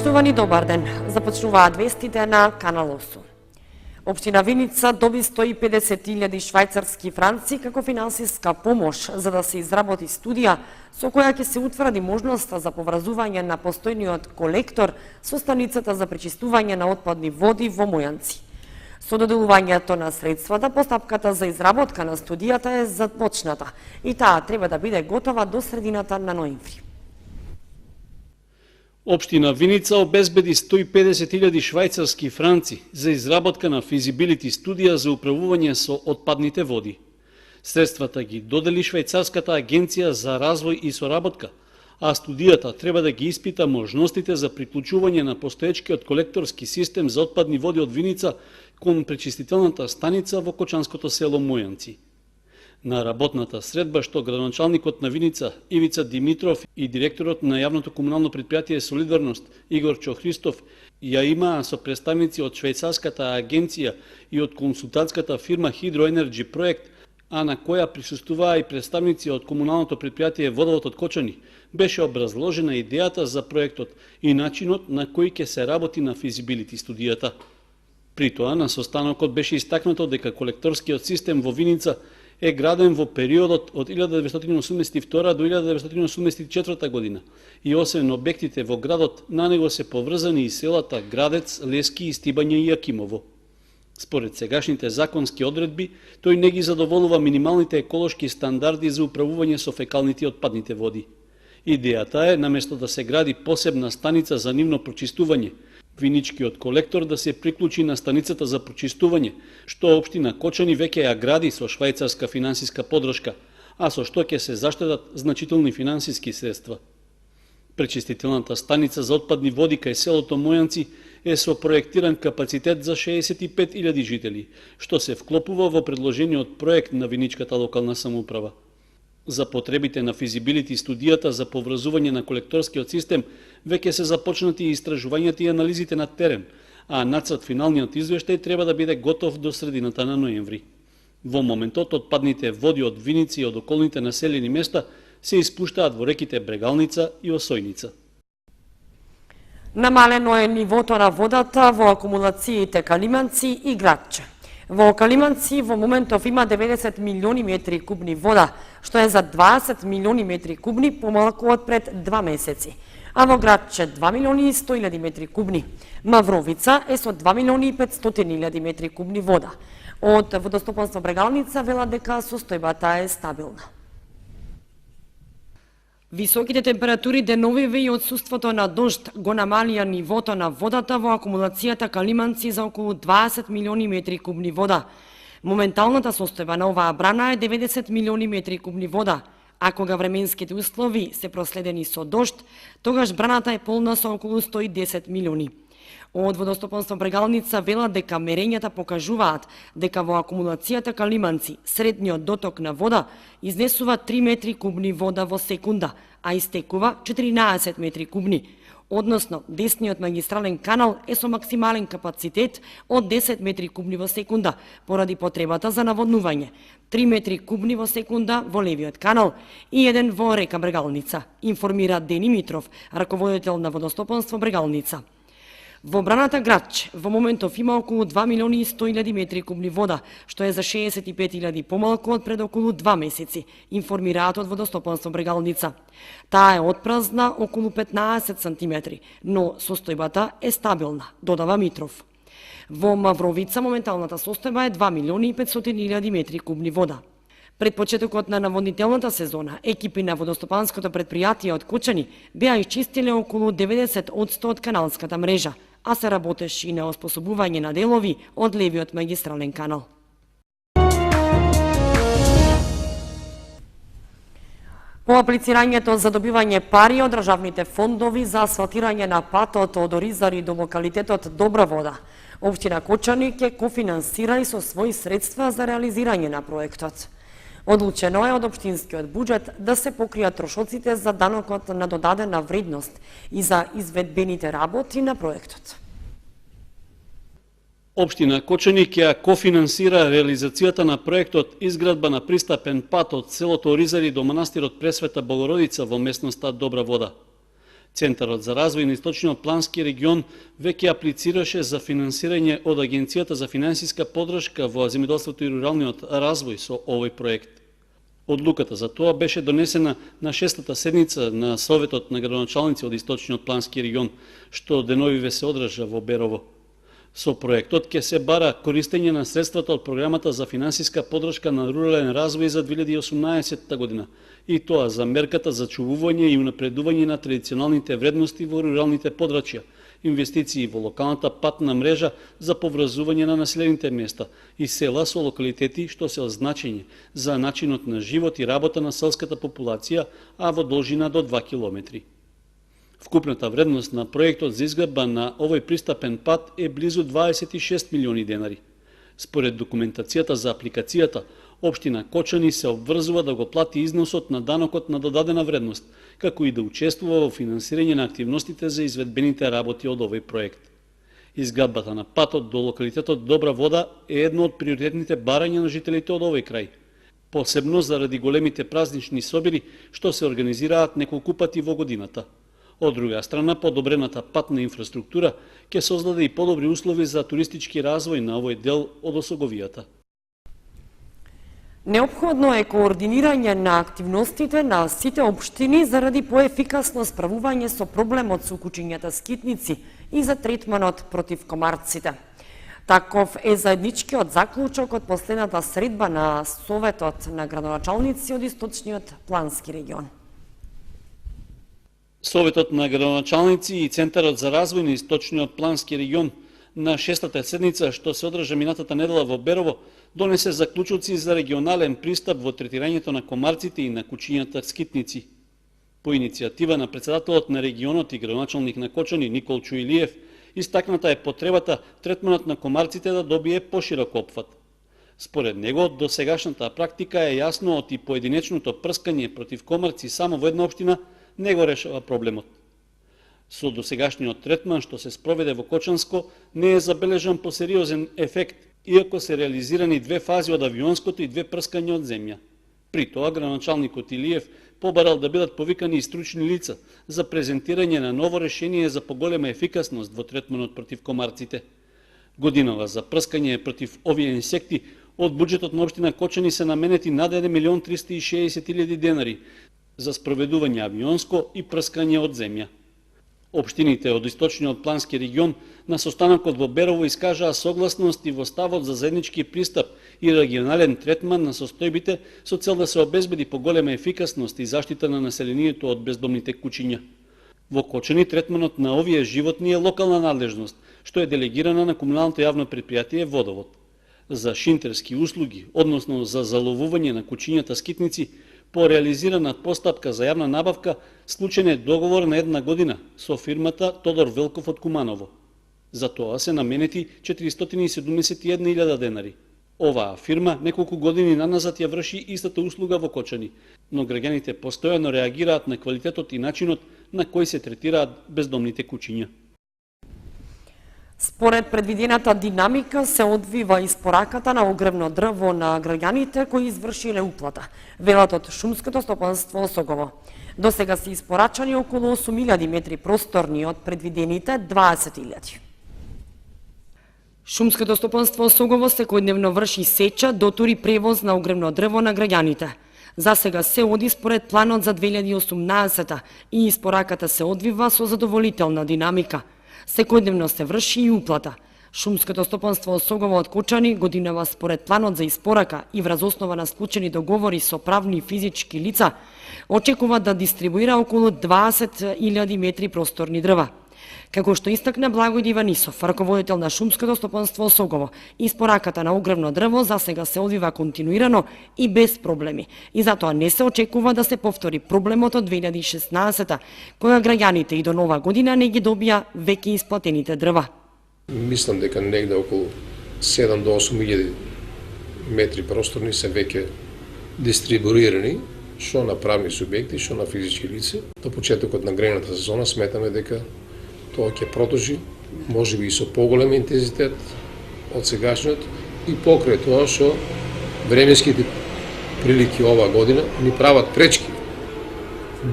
Почитувани, добар ден. Започнуваат вестите на Канал 8. Општина Виница доби 150.000 швајцарски франци како финансиска помош за да се изработи студија со која ќе се утврди можноста за поврзување на постојниот колектор со станицата за пречистување на отпадни води во Мојанци. Со доделувањето на средствата, постапката за изработка на студијата е започната и таа треба да биде готова до средината на ноември. Општина Виница обезбеди 150.000 швајцарски франци за изработка на физибилити студија за управување со отпадните води. Средствата ги додели Швајцарската агенција за развој и соработка, а студијата треба да ги испита можностите за приклучување на постоечкиот колекторски систем за отпадни води од Виница кон пречистителната станица во кочанското село Мојанци. На работната средба што градоначалникот на Виница Ивица Димитров и директорот на јавното комунално предпријатие Солидарност Игор Чохристов ја имаа со представници од Швајцарската агенција и од консултантската фирма Hydroenergy Проект, а на која присуствуваа и представници од комуналното предпријатие Водовод од Кочани, беше образложена идејата за проектот и начинот на кој ќе се работи на физибилити студијата. При тоа на состанокот беше истакнато дека колекторскиот систем во Виница е граден во периодот од 1982 до 1984 година и освен објектите во градот, на него се поврзани и селата Градец, Лески, Стибање и Јакимово. Според сегашните законски одредби, тој не ги задоволува минималните еколошки стандарди за управување со фекалните и отпадните води. Идејата е, наместо да се гради посебна станица за нивно прочистување, виничкиот колектор да се приклучи на станицата за прочистување, што општина Кочани веќе ја гради со швајцарска финансиска подршка, а со што ќе се заштедат значителни финансиски средства. Пречистителната станица за отпадни води кај селото Мојанци е со проектиран капацитет за 65.000 жители, што се вклопува во предложениот проект на Виничката локална самоуправа. За потребите на физибилити студијата за поврзување на колекторскиот систем веќе се започнати и истражувањата и анализите на терен, а нацрт финалниот извештај треба да биде готов до средината на ноември. Во моментот отпадните води од Виници и од околните населени места се испуштаат во реките Брегалница и Осојница. Намалено е нивото на водата во акумулациите Калиманци и Градче. Во Калиманци во моментов има 90 милиони метри кубни вода, што е за 20 милиони метри кубни помалку од пред 2 месеци, а во Градче 2 милиони и 100.000 метри кубни. Мавровица е со 2 милиони и 500.000 метри кубни вода. Од Водостопанство Брегалница велат дека состојбата е стабилна. Високите температури деновиве и отсуството на дожд го намалија нивото на водата во акумулацијата Калиманци за околу 20 милиони метри кубни вода. Моменталната состојба на оваа брана е 90 милиони метри кубни вода, а кога временските услови се проследени со дожд, тогаш браната е полна со околу 110 милиони. Од Водостопанство Брегалница велат дека мерењата покажуваат дека во акумулацијата Калиманци средниот доток на вода изнесува 3 метри кубни вода во секунда, а истекува 14 метри кубни. Односно, десниот магистрален канал е со максимален капацитет од 10 метри кубни во секунда, поради потребата за наводнување, 3 метри кубни во секунда во левиот канал и 1 во река Брегалница, информира Дени Митров, раководител на Водостопанство Брегалница. Во браната Градче во моментов има околу 2 милиони и 100.000 метри кубни вода, што е за 65.000 помалку од пред околу 2 месеци, информираат од Водостопанство Брегалница. Таа е отпразна околу 15 сантиметри, но состојбата е стабилна, додава Митров. Во Мавровица моменталната состојба е 2 милиони и 500.000 метри кубни вода. Пред почетокот на наводнителната сезона, екипи на водостопанското предпријатие од Кочани беа исчистиле околу 90% од каналската мрежа, а се работеше и на оспособување на делови од левиот магистрален канал. По аплицирањето за добивање пари од државните фондови за асфалтирање на патот од Оризари до локалитетот Добра вода, општина Кочани ќе кофинансира и со своји средства за реализирање на проектот. Одлучено е од општинскиот буџет да се покријат трошоците за данокот на додадена вредност и за изведбените работи на проектот. Општина Кочани ќе ја кофинансира реализацијата на проектот изградба на пристапен пат од селото Оризари до манастирот Пресвета Богородица во местноста Добра вода. Центарот за развој на Источниот плански регион веќе аплицираше за финансирање од Агенцијата за финансиска поддршка во земјоделството и руралниот развој со овој проект. Одлуката за тоа беше донесена на 6-та седница на Советот на градоначалници од Источниот плански регион, што деновиве се одржа во Берово. Со проектот ќе се бара користење на средствата од програмата за финансиска поддршка на рурален развој за 2018 година, и тоа за мерката за чувување и унапредување на традиционалните вредности во руралните подрачја, инвестиции во локалната патна мрежа за поврзување на населените места и села со локалитети што се од значење за начинот на живот и работа на селската популација, а во должина до 2 километри. Вкупната вредност на проектот за изградба на овој пристапен пат е близу 26 милиони денари. Според документацијата за апликацијата, Општина Кочани се обврзува да го плати износот на данокот на додадена вредност, како и да учествува во финансирање на активностите за изведбените работи од овој проект. Изградбата на патот до локалитетот Добра вода е едно од приоритетните барања на жителите од овој крај, посебно заради големите празнични собири што се организираат неколку пати во годината. Од друга страна, подобрената патна инфраструктура ќе создаде и подобри услови за туристички развој на овој дел од Осоговијата. Неопходно е координирање на активностите на сите општини заради поефикасно справување со проблемот со кучињата скитници и за третманот против комарците. Таков е заедничкиот заклучок од последната средба на Советот на градоначалници од Источниот плански регион. Советот на градоначалници и Центарот за развој на Источниот плански регион на 6-та седница што се одржа минатата недела во Берово донесе заклучоци за регионален пристап во третирањето на комарците и на кучињата скитници. По иницијатива на председателот на регионот и градоначалник на Кочани Никол Чуилиев, истакната е потребата третманот на комарците да добие поширок опфат. Според него, досегашната практика е јасно од и поединечното прскање против комарци само во една општина не го решава проблемот. Со досегашниот третман што се спроведе во Кочанско не е забележан посериозен ефект, иако се реализирани 2 фази од авионското и 2 прскања од земја. При тоа градоначалникот Илиев побарал да бидат повикани и стручни лица за презентирање на ново решение за поголема ефикасност во третманот против комарците. Годинава за прскање против овие инсекти од буџетот на општина Кочани се наменети над 1.360.000 денари за спроведување авионско и прскање од земја. Општините од Источниот плански регион на состанокот во Берово искажаа согласност и во ставот за заеднички пристап и регионален третман на состојбите со цел да се обезбеди поголема ефикасност и заштита на населението од бездомните кучиња. Во Кочани третманот на овие животни е локална надлежност, што е делегирана на комуналното јавно предпријатие Водовод. За шинтерски услуги, односно за заловување на кучињата скитници, по реализирана постапка за јавна набавка, склучен е договор на 1 година со фирмата Тодор Велков од Куманово. За тоа се наменети 471.000 денари. Оваа фирма неколку години наназад ја врши истата услуга во Кочани, но граѓаните постојано реагираат на квалитетот и начинот на кој се третираат бездомните кучиња. Според предвидената динамика се одвива испораката на огревно дрво на граѓаните кои извршиле уплата, велат од Шумското стопанство Осогово. До сега се испорачани околу 8.000 метри просторни од предвидените 20.000. Шумското стопанство Осогово секојдневно врши сеча, дотури превоз на огревно дрво на граѓаните. За сега се оди според планот за 2018 и испораката се одвива со задоволителна динамика. Секојдневно се врши и уплата. Шумското стопанство Осогово од Кочани годинава според планот за испорака и врз основа на склучени договори со правни и физички лица очекува да дистрибуира околу 20.000 метри просторни дрва. Како што истакна Благојд Иванисов, раководител на Шумското стопанство Осогово, испораката на огревно дрво за сега се одвива континуирано и без проблеми. И затоа не се очекува да се повтори проблемот од 2016 кога граѓаните и до нова година не ги добија веќе исплатените дрва. Мислам дека негде околу 7 до 8.000 метри просторни се веќе дистрибуирани, што на правни субјекти, што на физички лица. До почетокот на грејната сезона сметаме дека тоа ќе продолжи, можеби и со поголем интензитет од сегашниот и покрај тоа што временските прилики оваа година ни прават пречки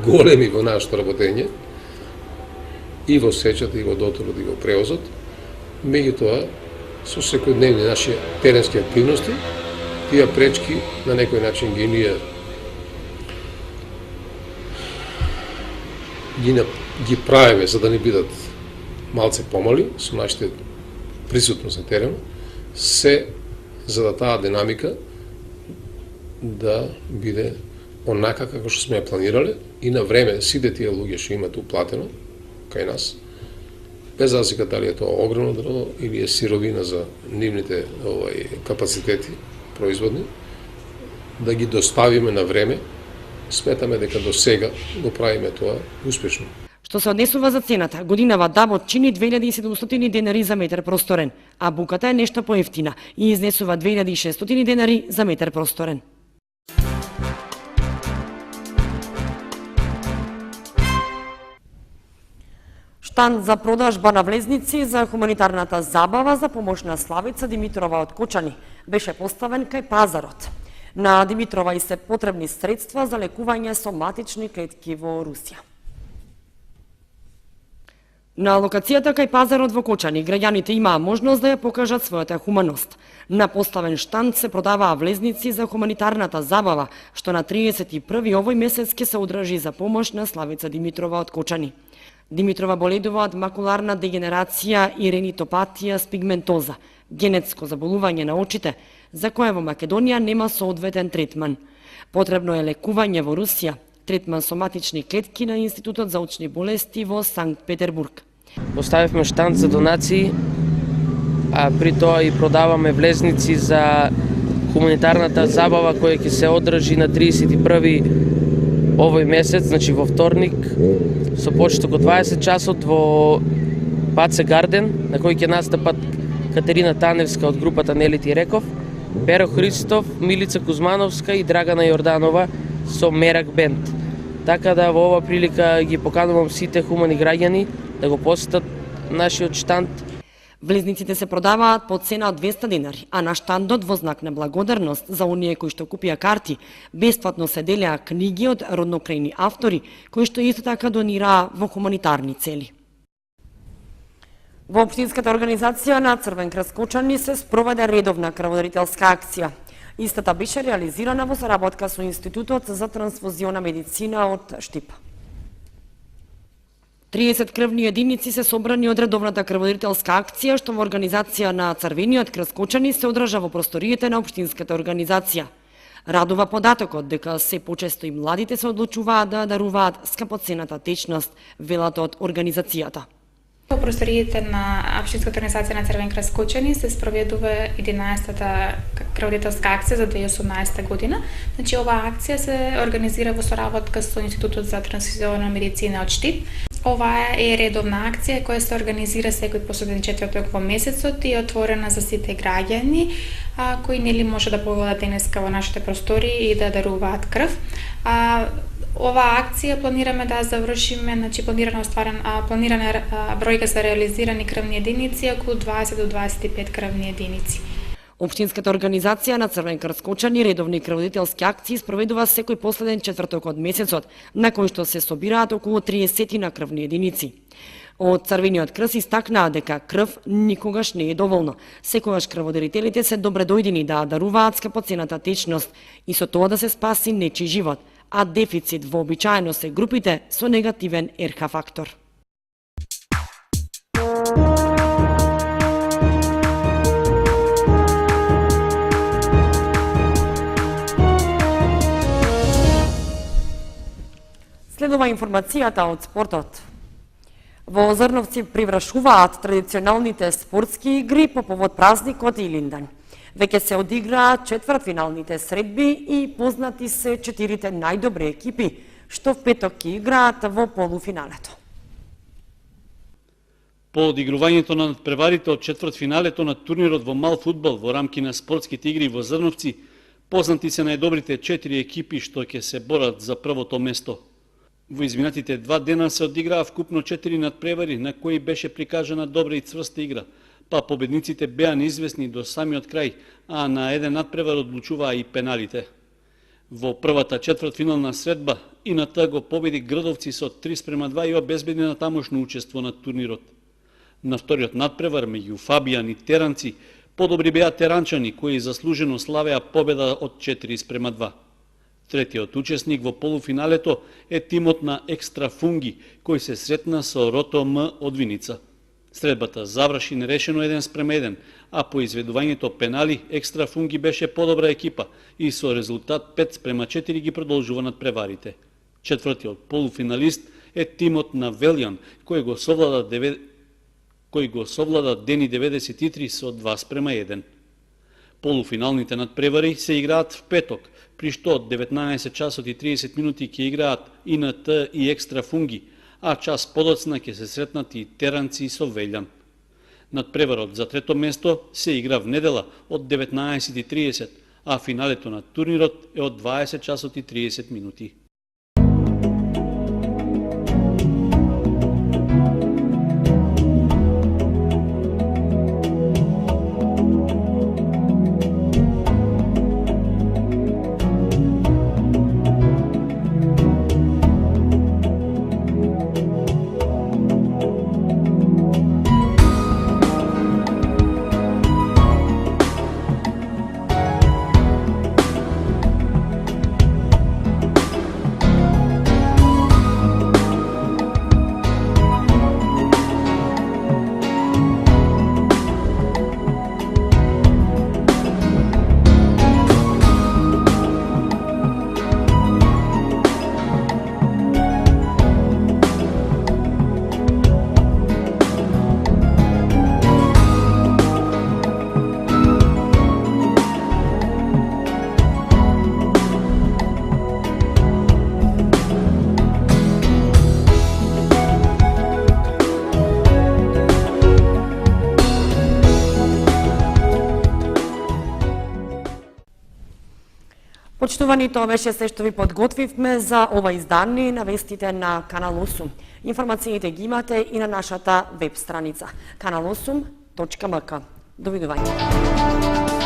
големи во нашето работење и во сечата, и во доторот, и во превозот. Меѓутоа, со секојдневни наши теренски активности, тие пречки на некој начин ги правиме за да не бидат малце помали со нашите присутност на терен, се за да таа динамика да биде онака како што сме ја планирале и на време сите тие луѓе што имаат уплатено кај нас, без разлика дали е тоа огромно дрво или е сировина за нивните капацитети производни, да ги доставиме на време. Сметаме дека до сега го правиме тоа успешно. Што се однесува за цената, годинава дабот чини 2700 денари за метар просторен, а буката е нешто поевтина и изнесува 2600 денари за метар просторен. Штанд за продажба на влезници за хуманитарната забава за помош на Славица Димитрова од Кочани беше поставен кај пазарот. На Димитрова и се потребни средства за лекување соматични клетки во Русија. На локацијата кај пазарот во Кочани, граѓаните имаа можност да ја покажат својата хуманост. На поставен штанд се продаваа влезници за хуманитарната забава, што на 31 овој месец ќе се одржи за помош на Славица Димитрова од Кочани. Димитрова боледува од макуларна дегенерација и ренитопатија с пигментоза, генетско заболување на очите, за кое во Македонија нема соодветен третман. Потребно е лекување во Русија, третман соматични клетки на Институтот за очни болести во Санкт Петербург. Поставивме штанд за донации, а при тоа и продаваме влезници за хуманитарната забава која ќе се одржи на 31 овој месец, значи во вторник, со почеток од 20 часот во Паце Гарден, на кој ќе настапат Катерина Таневска од групата Нелити Реков, Перо Христов, Милица Кузмановска и Драгана Јорданова со Мерак Бенд. Така да во ова прилика ги поканувам сите хумани граѓани да го посетат нашиот штанд. Влезниците се продаваат по цена од 200 денари, а на штандот во знак на благодарност за оние кои што купија карти, бесплатно се делеа книги од роднокрајни автори, кои што исто така донираа во хуманитарни цели. Во Општинската организација на Црвен крст Кочани се спроведе редовна крводарителска акција. Истата беше реализирана во соработка со Институтот за трансфузиона медицина од Штип. 30 крвни единици се собрани од редовната крводарителска акција, што во организација на Црвениот крст Кочани се одржа во просториите на Општинската организација. Радува податокот дека се почесто и младите се одлучуваат да даруваат скапоцената течност, велат од организацијата. Во просториите на Општинската организација на Црвен крст Кочани се спроведува 11-та крводарителска акција за 2018 година. Значи оваа акција се организира во соработка со Институтот за трансфузиона медицина од Штип. Оваа е редовна акција која се организира секој последен четврток во месецот и е отворена за сите граѓани кои нели може да погодат денеска во нашите простории и да даруваат крв. Оваа акција планираме да завршиме, значи планирана бројка за реализирани крвни единици околу 20 до 25 крвни единици. Општинската организација на Црвен крст Кочани редовни крводарителски акции спроведува секој последен четврток од месецот, на кој што се собираат околу 30 на крвни единици. Од Црвениот крст истакнаа дека крв никогаш не е доволно. Секогаш крводарителите се добре дојдени да даруваат скапоцената течност и со тоа да се спаси нечи живот, а дефицит вообичаено се групите со негативен РХ фактор. Следува информацијата од спортот. Во Зрновци привршуваат традиционалните спортски игри по повод празникот Илинден. Веќе се одиграат четвртфиналните средби и познати се 4 најдобри екипи, што в петок ќе играат во полуфиналето. По одигрувањето на надпреварите од четвртфиналето на турнирот во мал фудбал во рамки на спортските игри во Зрновци, познати се најдобрите 4 екипи што ќе се борат за првото место. Во изминатите 2 дена се одиграа вкупно 4 надпревари на кои беше прикажана добра и цврста игра, па победниците беа неизвестни до самиот крај, а на еден надпревар одлучуваа и пеналите. Во првата четвртфинална средба Ината го победи Грдовци со 3:2 и обезбеди на тамошно учество на турнирот. На вториот надпревар меѓу Фабијан и Теранци подобри беа теранчани кои заслужено славеа победа од 4:2. Третиот учесник во полуфиналето е тимот на Екстра Фунги, кој се сретна со Рото М од Виница. Средбата заврши нерешено 1:1, а по изведувањето пенали Екстра Фунги беше подобра екипа и со резултат 5:4 ги продолжува надпреварите. Четвртиот полуфиналист е тимот на Велјан, кој го совлада Дени 93 со 2:1. Полуфиналните надпревари се играат в петок, при што од 19 часот и 30 минути ќе играат ИНТ и Екстра Фунги, а час подоцна ќе се сретнат и Теранци со Велјан. Надпреварот за трето место се игра в недела од 19:30, а финалето на турнирот е од 20 часот и 30 минути. Почитувани, тоа беше се што ви подготвивме за ова издание на вестите на Канал 8. Информациите ги имате и на нашата веб страница kanal8.mk. Довидување.